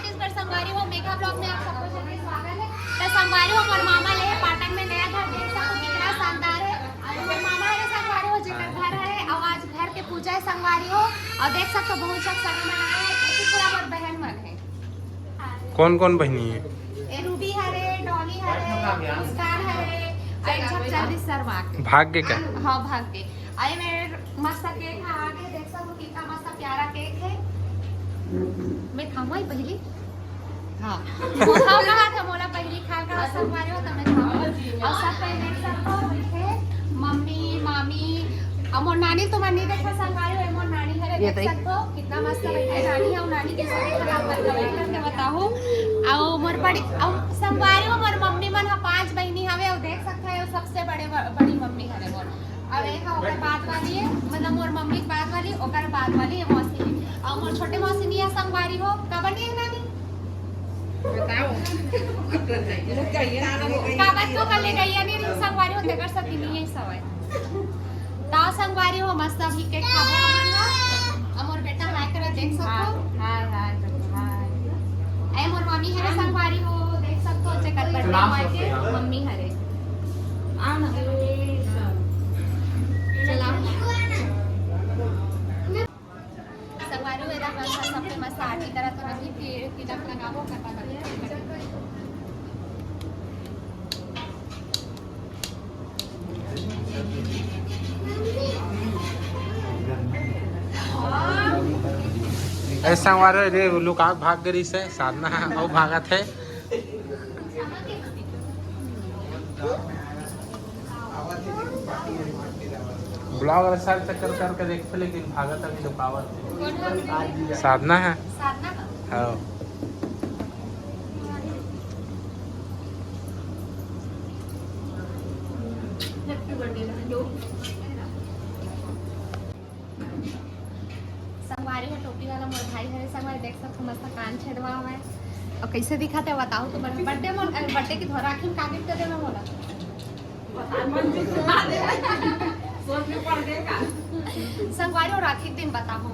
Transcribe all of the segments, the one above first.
छत्तीसगढ़ संगवारी हो mega blog में आप सबको जल्दी स्वागत है। तो संगवारी हो और मामा ले पाटन में नया घर देख सकते कितना शानदार है। और मामा है संगवारी हो जिनका घर है और आज घर के पूजा है संगवारी हो और देख सकते बहुत सब सगे मनाए है। ऐसी पूरा और बहन मन है। कौन कौन बहनी है? ए रूबी हरे, डॉली हरे, मुस्कान हरे, अच्छा जल्दी सरवाक। भाग्य का? हाँ भाग्य। अरे मेरे मस्त केक है आगे देख सकते कितना मस्त प्यारा केक है। मैं खाऊं ही पहली हाँ खाओ कहा था मोला पहली खा कर सब मारे हो तो मैं खाऊं और सब पहले सब को बैठे मम्मी मामी और मोर नानी तो नहीं देखा संगवारी हो मोर नानी है देख सकते कितना मस्त बैठे नानी है और नानी के साथ खराब करके बताओ और मोर बड़ी संगवारी हो मोर मम्मी मन हा 5 बहनी हवे और देख सकते है सबसे बड़ी मम्मी हरे मोर और एक ओकर बाद वाली है मतलब मोर मम्मी के बाद वाली ओकर बाद वाली है मौसी और मोर छोटे मौसी नहीं है संगवारी हो कब नहीं है नानी बताओ कागज को कर ले गई है नहीं संगवारी हो देकर सब नहीं है सब है ताऊ संगवारी हो मस्त अभी के खाबो और मोर बेटा हाय करे देख सकते हाय हाय हाय ए मोर मम्मी हरे संगवारी हो देख सकते हो चेक कर बर्थडे के मम्मी हरे आ ना चला संगवारी वेदा मस्त सबके मस्त आरती तरह तो नहीं तिलक लगावो करता ऐसा हमारे रे लोग आग भाग गई से साधना और भागत है। ब्लॉग साल चक्कर करके देखते लेकिन भागत अभी रुकावट साधना है। हाँ संगवारी हो टोपी वाला मोर भाई है संगवारी देख सकते मस्त कान छेड़वा हुआ है और कैसे दिखाते हैं बताओ तो बर्थडे की धोरा आखिर का गिफ्ट दे मैं बोला संगवारी और आखिर दिन बताओ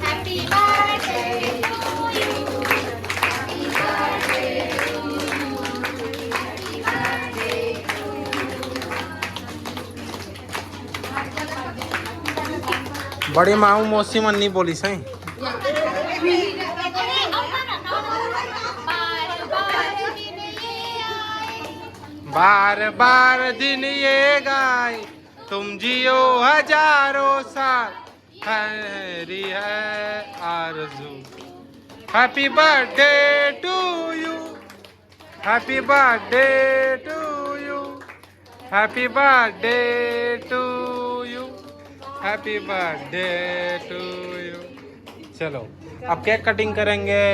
happy birthday to you happy birthday बड़ी माऊ मौसी मन नहीं बोली सही बार बार दिन ये गाय तुम जियो हजारों साल हरी है आरज़ू happy birthday to you happy birthday to you happy birthday to you happy birthday to you. चलो अब केक कटिंग करेंगे।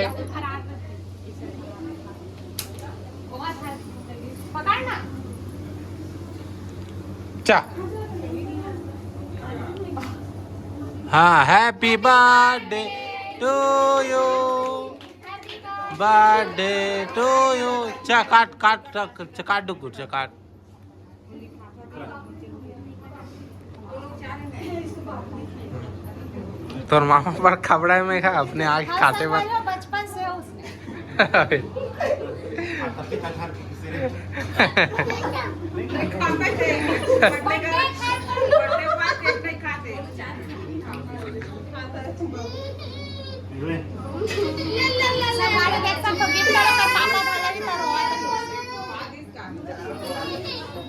चा हाँ happy birthday to you birthday to you. चा काट काट काट डुकू चा काट तोर मामा पर खबड़ा में खा अपने आगे खाते में बचपन से उसने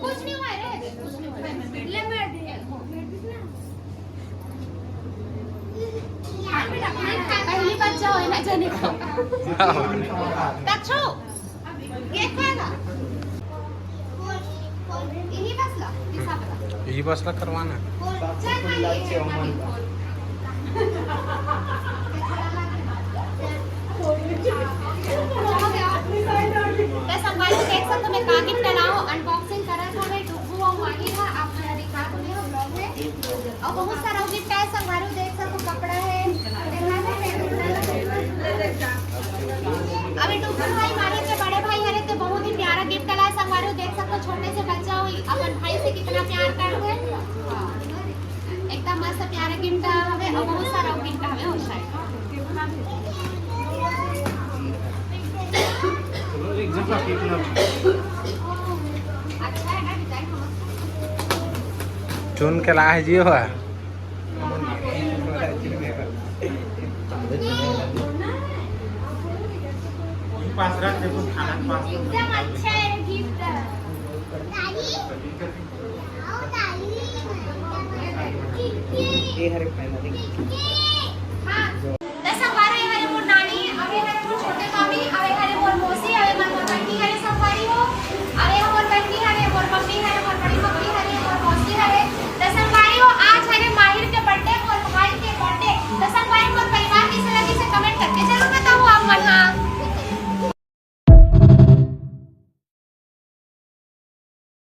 कुछ नहीं हुआ रे पहली बच्चा हो ना जाने का दक्षु ये खाना यही बसला यही बसला करवाना संभालो देख सकते मैं कागिन डलाओ अनबॉक्सिंग करा था मैं डुब्बू और माही था आप दिखा दूंगी ब्लॉग में और बहुत सारा गिफ्ट है संभालो देख सकते कपड़ा है अभी डुब्बू भाई मारे के बड़े भाई हरे तो बहुत ही प्यारा गिफ्ट डला है संभालो देख सकते छोटे से बच्चा हुई अपन भाई से कितना प्यार करते हैं एकदम मस्त मस्त प्यारा गिफ्ट हवे और बहुत सारा गिफ्ट हवे और शायद अच्छा है ना डिजाइन चुन के ला है जियो है एकदम अच्छा है गिफ्ट ये हर एक